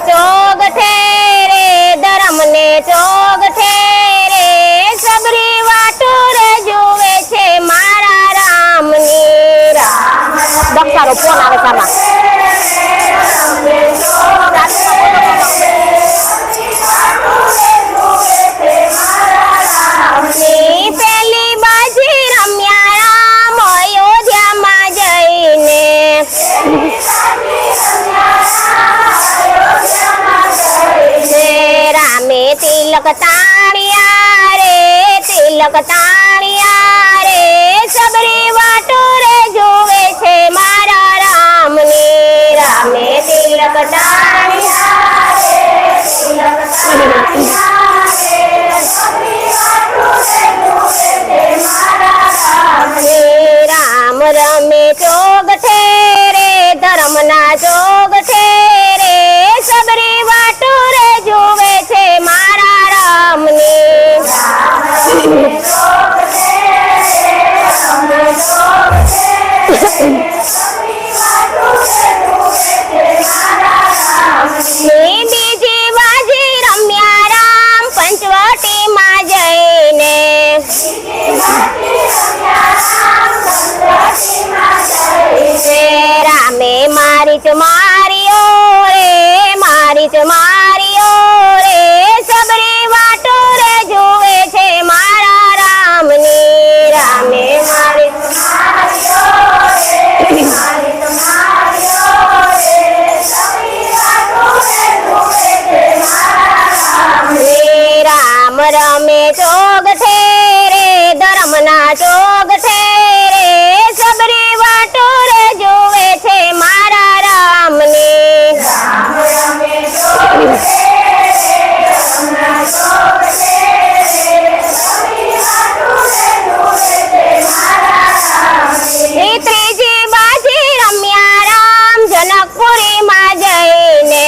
ચોગ ઠેરે ધર્મ ને ચોગ ઠેરે સબરી વાટો રે જુએ છે મારા રામની દક્ષારો ફોન આવે સામા પેલી બાજી રમ્યા રામ અયોધ્યામાં જઈને રામે તિલક તાણ્યા રે તિલક તાણ્યા રે સબરી વાટો રે જોવે છે મારા રામની રામે તિલક તાણ્યા રે તિલક તાણ્યા રે સબરી વાટો રે જોવે છે મારા રામની રામ રમે ચોગ ઠેરે ધર્મના ચોગ ઠેરે સબરી વાટો રે જોવે છે મારા રામની બીજી બાજી રમ્યા રામ પંચવટીમાં જઈને રામે મારી જ માર્યો રે મારી જ માર્યો રે સબરી વાટો રે જોવે છે મારા રામની રામે મારી જ માર્યો રે મારી જ માર્યો રે સબરી વાટો રે જોવે છે મારા રામની રામ રમે ચોગ ઠેરે ધર્મના ચોગ ઠેરે સબરી વાટો રે જોવે છે મારા રામની રામ રમે ચોગ ઠેરે ધર્મના ચોગ ઠેરે સબરી વાટો રે જોવે છે મારા રામની ત્રીજી બાજી રમ્યા રામ જનકપુરીમાં જઈને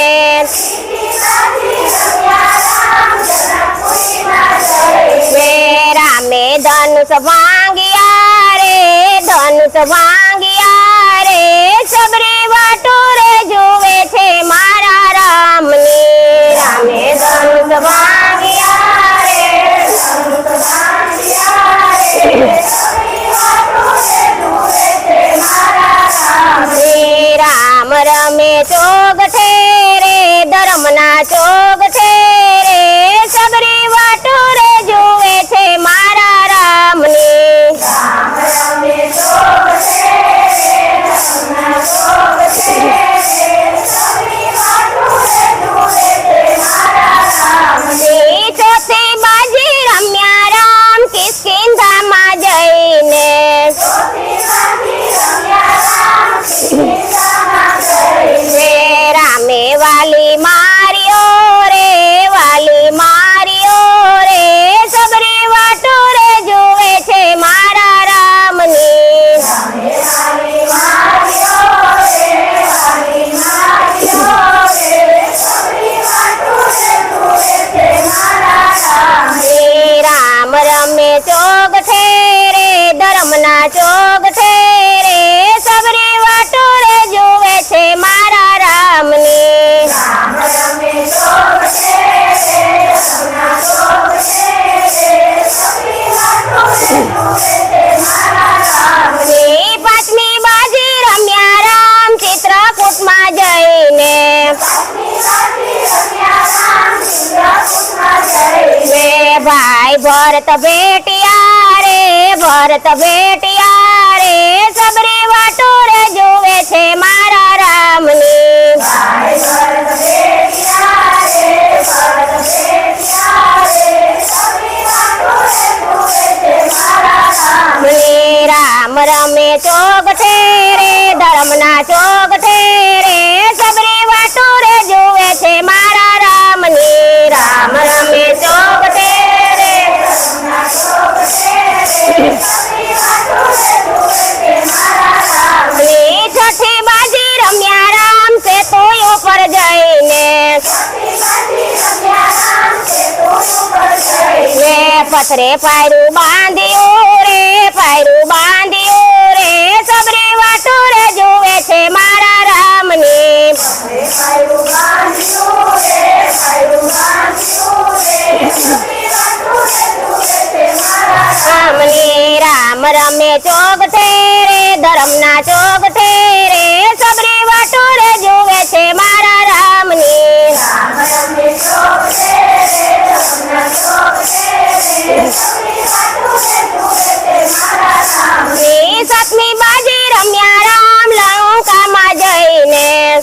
રામે ધનુષ ભાંગ્યા રે ધનુષ ભાંગ્યા રે સબરી વાટો રે જોવે છે મારા રામની રામે ધનુષ ભાંગ્યા રે ધનુષ ભાંગ્યા રે સબરી વાટો રે જોવે છે મારા રામની રામ રમે ચોગ ઠેરે ધર્મના ચોગ ઠેરે સબરી વાટો રે જોવે છે મારા રામની રામ રમે ચોગ ઠેરે ધર્મના ચોગ ઠેરે સબરી વાટો રે જોવે છે મારા રામની ચોથી બાજી રમ્યા રામ કિષ્કિંધામાં જઈને રામે વાલી માર્યો રે વાલી માર્યો રે સબરી વાટો રે જોવે છે મારા રામની રામ રમે ચોગ ઠેરે ધર્મના ચોગ ઠેરે સબરી વાટો રે જોવે છે મારા રામની પાંચમી બાજી રમ્યા રામ ચિત્રકૂટમાં જઈને ભાઈ ભરત ભેટિયા રે ભરત ભેટિયા રે સબરી વાટો રે જોવે છે મારા રામની રામ રમે ચોગ ઠેરે ધર્મના ચોગ ઠેરે સબરી વાટો રે જોવે છે મારા રામની રામ રમે ચોગ ઠેરે ધર્મના ચોગ ઠેરે સબરી વાટો રે જોવે છે મારા રામની છઠ્ઠી બાજી રમ્યા રામ સેતુ ઉપર જઈને પથરે પાયરું બાંધ્યું રે પાયરું બાંધ્યું રે સબરી વાટો રે જોવે છે મારા રામની ધર્મના ચોગઠે રે સબરી વાટો રે જુએ છે મારા રામની સાતમી બાજી રમ્યા રામ લંકામાં જઈને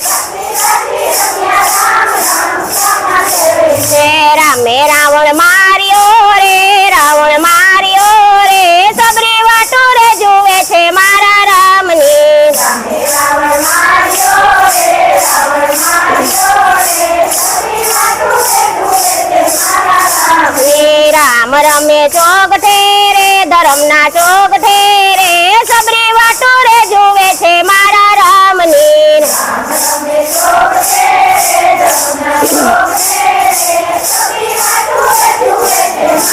રામે રાવણ માર્યો રે રાવણ માર્યો રે સબરી વાટો રે જુએ છે મારા રામની રામ રમે ચોગઠે રે ધર્મના ચોગઠે રે સબરી વાટો રે જુએ છે મારા રામની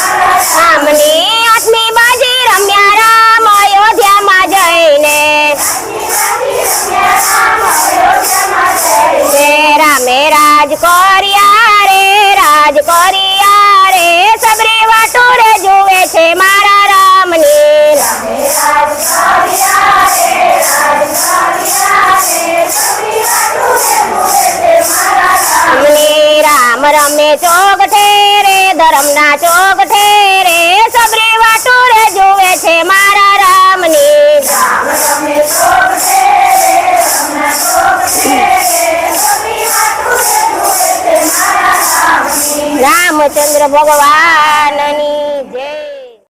રામની આઠમી બાજી રમ્યા રામ અયોધ્યામાં જઈને રામે રાજ કર્યા રે રાજ કર્યા રે સબરી વાટો રે જુએ છે મારા રામની રામ રમે ચોગઠે રે ધર્મના ચોગઠે રે સબરી વાટો રે જુએ છે મારા રામની રામચંદ્ર ભગવાનની જય.